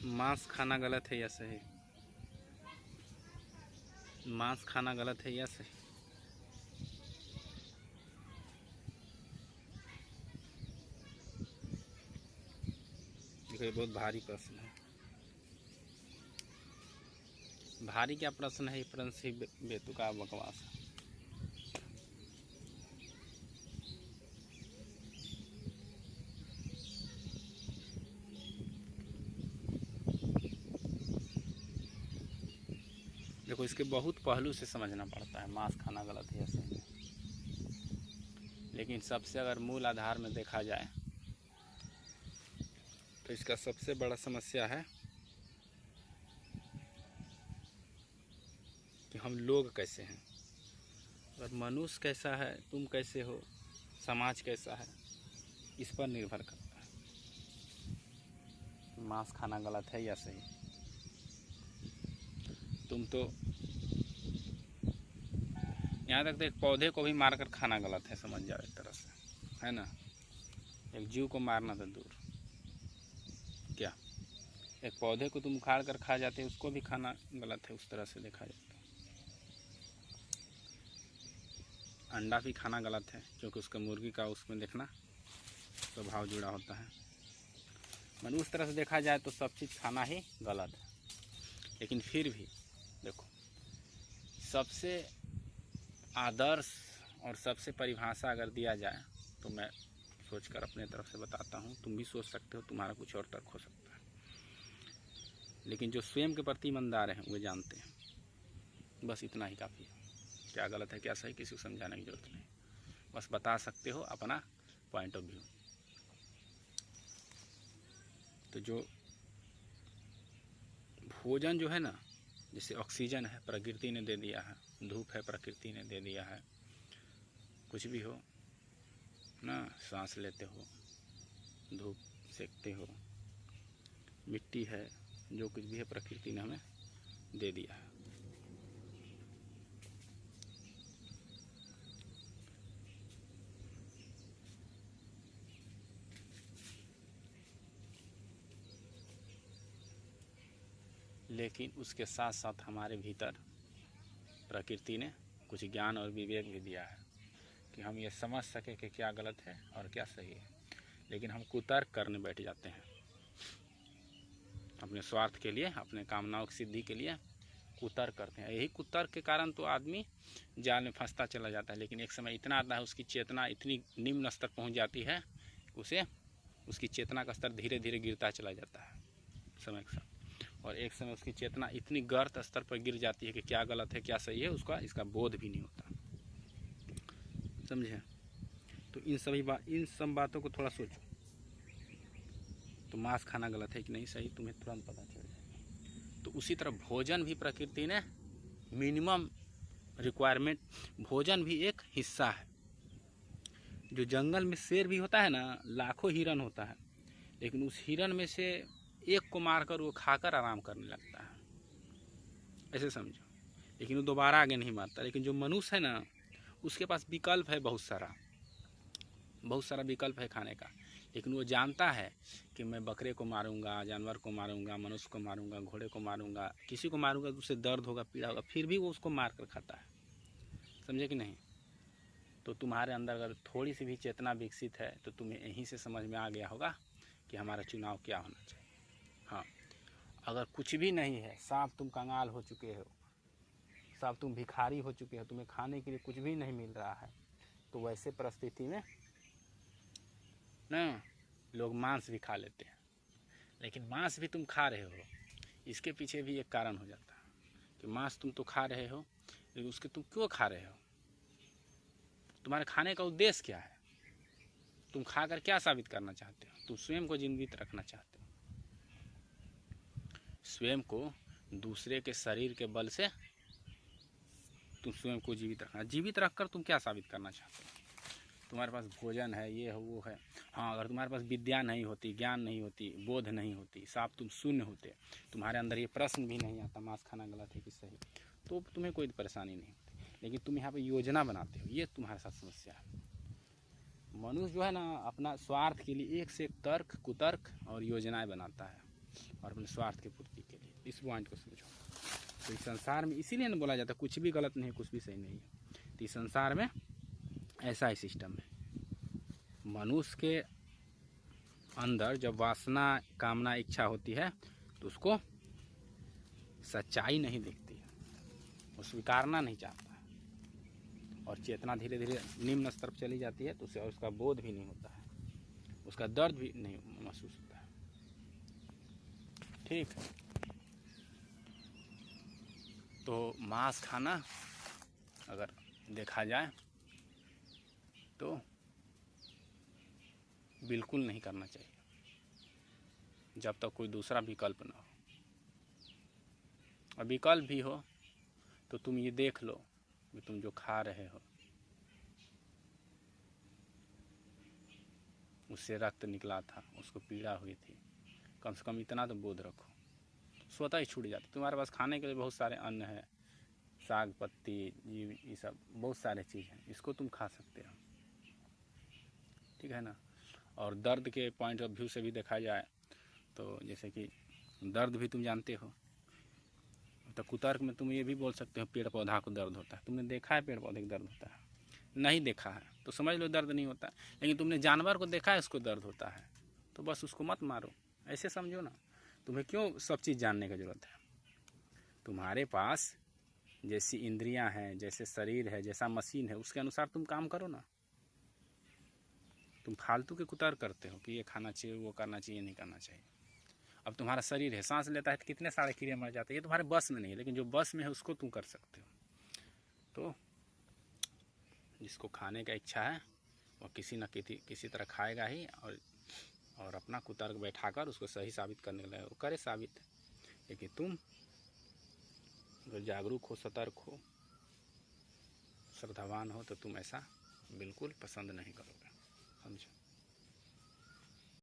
मांस खाना गलत है या सही? मांस खाना गलत है या सही? देखो ये बहुत भारी प्रश्न है। भारी क्या प्रश्न है, ये प्रश्न ही बेतुका बकवास है। देखो इसके बहुत पहलू से समझना पड़ता है, मांस खाना गलत है या सही है। लेकिन सबसे अगर मूल आधार में देखा जाए तो इसका सबसे बड़ा समस्या है कि हम लोग कैसे हैं। अगर मनुष्य कैसा है, तुम कैसे हो, समाज कैसा है, इस पर निर्भर करता है मांस खाना गलत है या सही। तुम तो यहाँ तक तो एक पौधे को भी मारकर खाना गलत है, समझ जाओ एक तरह से, है ना। एक जीव को मारना तो दूर, क्या एक पौधे को तुम उखाड़ कर खा जाते, उसको भी खाना गलत है उस तरह से देखा जाए तो। अंडा भी खाना गलत है क्योंकि उसका मुर्गी का उसमें देखना स्वभाव जुड़ा होता है। मन उस तरह से देखा जाए तो सब चीज़ खाना ही गलत है। लेकिन फिर भी देखो, सबसे आदर्श और सबसे परिभाषा अगर दिया जाए तो मैं सोचकर अपने तरफ से बताता हूँ, तुम भी सोच सकते हो, तुम्हारा कुछ और तर्क हो सकता है। लेकिन जो स्वयं के प्रति ईमानदार हैं वो जानते हैं, बस इतना ही काफ़ी है। क्या गलत है क्या सही किसी को समझाने की जरूरत नहीं, बस बता सकते हो अपना पॉइंट ऑफ व्यू। तो जो भोजन जो है ना, जैसे ऑक्सीजन है प्रकृति ने दे दिया है, धूप है प्रकृति ने दे दिया है, कुछ भी हो ना, सांस लेते हो, धूप सेकते हो, मिट्टी है, जो कुछ भी है प्रकृति ने हमें दे दिया है। लेकिन उसके साथ साथ हमारे भीतर प्रकृति ने कुछ ज्ञान और विवेक भी दिया है कि हम ये समझ सके कि क्या गलत है और क्या सही है। लेकिन हम कुतर्क करने बैठ जाते हैं अपने स्वार्थ के लिए, अपने कामनाओं की सिद्धि के लिए कुतर्क करते हैं। यही कुतर्क के कारण तो आदमी जाल में फंसता चला जाता है। लेकिन एक समय इतना आता है, उसकी चेतना इतनी निम्न स्तर पहुंच जाती है, उसे उसकी चेतना का स्तर धीरे धीरे गिरता चला जाता है समय के साथ। और एक समय उसकी चेतना इतनी गर्त स्तर पर गिर जाती है कि क्या गलत है क्या सही है उसका इसका बोध भी नहीं होता, समझे। तो इन सब बातों को थोड़ा सोचो, तो मांस खाना गलत है कि नहीं सही तुम्हें तुरंत पता चल जाएगा। तो उसी तरह भोजन भी प्रकृति ने मिनिमम रिक्वायरमेंट, भोजन भी एक हिस्सा है। जो जंगल में शेर भी होता है ना, लाखों हिरन होता है, लेकिन उस हिरन में से एक को मारकर वो खाकर आराम करने लगता है, ऐसे समझो। लेकिन वो दोबारा आगे नहीं मारता। लेकिन जो मनुष्य है ना, उसके पास विकल्प है, बहुत सारा विकल्प है खाने का। लेकिन वो जानता है कि मैं बकरे को मारूंगा, जानवर को मारूंगा, मनुष्य को मारूंगा, घोड़े को मारूंगा, किसी को मारूंगा तो उससे दर्द होगा, पीड़ा होगा, फिर भी वो उसको मार कर खाता है, समझे कि नहीं। तो तुम्हारे अंदर अगर थोड़ी सी भी चेतना विकसित है तो तुम्हें यहीं से समझ में आ गया होगा कि हमारा चुनाव क्या होना चाहिए। हाँ, अगर कुछ भी नहीं है, साफ तुम कंगाल हो चुके हो, साफ तुम भिखारी हो चुके हो, तुम्हें खाने के लिए कुछ भी नहीं मिल रहा है, तो वैसे परिस्थिति में ना लोग मांस भी खा लेते हैं। लेकिन मांस भी तुम खा रहे हो, इसके पीछे भी एक कारण हो जाता है कि मांस तुम तो खा रहे हो, लेकिन उसके तुम क्यों खा रहे हो, तुम्हारे खाने का उद्देश्य क्या है, तुम खाकर क्या साबित करना चाहते हो। तुम स्वयं को जीवित रखना चाहते हो, स्वयं को दूसरे के शरीर के बल से तुम स्वयं को जीवित रखकर तुम क्या साबित करना चाहते हो। तुम्हारे पास भोजन है, ये है वो है, हाँ, अगर तुम्हारे पास विद्या नहीं होती, ज्ञान नहीं होती, बोध नहीं होती, साफ तुम शून्य होते, तुम्हारे अंदर ये प्रश्न भी नहीं आता मांस खाना गलत है कि सही, तो तुम्हें कोई परेशानी नहीं होती। लेकिन तुम यहाँ पे योजना बनाते हो, ये तुम्हारे साथ समस्या है। मनुष्य जो है ना, अपना स्वार्थ के लिए एक से एक तर्क कुतर्क और योजनाएं बनाता है। और अपने स्वार्थ की पूर्ति के लिए। इस पॉइंट को समझो। तो इस संसार में इसीलिए ना बोला जाता कुछ भी गलत नहीं, कुछ भी सही नहीं है। तो इस संसार में ऐसा ही सिस्टम है। मनुष्य के अंदर जब वासना, कामना, इच्छा होती है तो उसको सच्चाई नहीं दिखती है, वो स्वीकारना नहीं चाहता है, और चेतना धीरे धीरे निम्न स्तर पर चली जाती है तो उसे उसका बोध भी नहीं होता है, उसका दर्द भी नहीं महसूस होता है। ठीक। तो मांस खाना अगर देखा जाए तो बिल्कुल नहीं करना चाहिए जब तक कोई दूसरा विकल्प ना हो। और विकल्प भी हो तो तुम ये देख लो कि तुम जो खा रहे हो उससे रक्त निकला था, उसको पीड़ा हुई थी, कम से कम इतना तो बोध रखो। स्वतः ही छूट जाती। तुम्हारे पास खाने के लिए बहुत सारे अन्न है, साग पत्ती, ये सब बहुत सारे चीज़ हैं, इसको तुम खा सकते हो, ठीक है ना। और दर्द के पॉइंट ऑफ व्यू से भी देखा जाए तो जैसे कि दर्द भी तुम जानते हो, तो कुतर्क में तुम ये भी बोल सकते हो पेड़ पौधा को दर्द होता है। तुमने देखा है पेड़ पौधे को दर्द होता है? नहीं देखा है तो समझ लो दर्द नहीं होता। लेकिन तुमने जानवर को देखा है उसको दर्द होता है, तो बस उसको मत मारो, ऐसे समझो ना। तुम्हें क्यों सब चीज़ जानने की ज़रूरत है? तुम्हारे पास जैसी इंद्रियां हैं, जैसे शरीर है, जैसा मशीन है, उसके अनुसार तुम काम करो ना। तुम फालतू के कुतर्क करते हो कि ये खाना चाहिए, वो करना चाहिए, नहीं करना चाहिए। अब तुम्हारा शरीर है, सांस लेता है तो कितने सारे क्रिया मर जाते हैं, ये तुम्हारे बस में नहीं है, लेकिन जो बस में है उसको तुम कर सकते हो। तो जिसको खाने का इच्छा है वो किसी न किसी तरह खाएगा ही, और अपना कुतर्क बैठाकर उसको सही साबित करने लगे, वो करे साबित। लेकिन तुम अगर जागरूक हो, सतर्क हो, श्रद्धावान हो, तो तुम ऐसा बिल्कुल पसंद नहीं करोगे, समझो।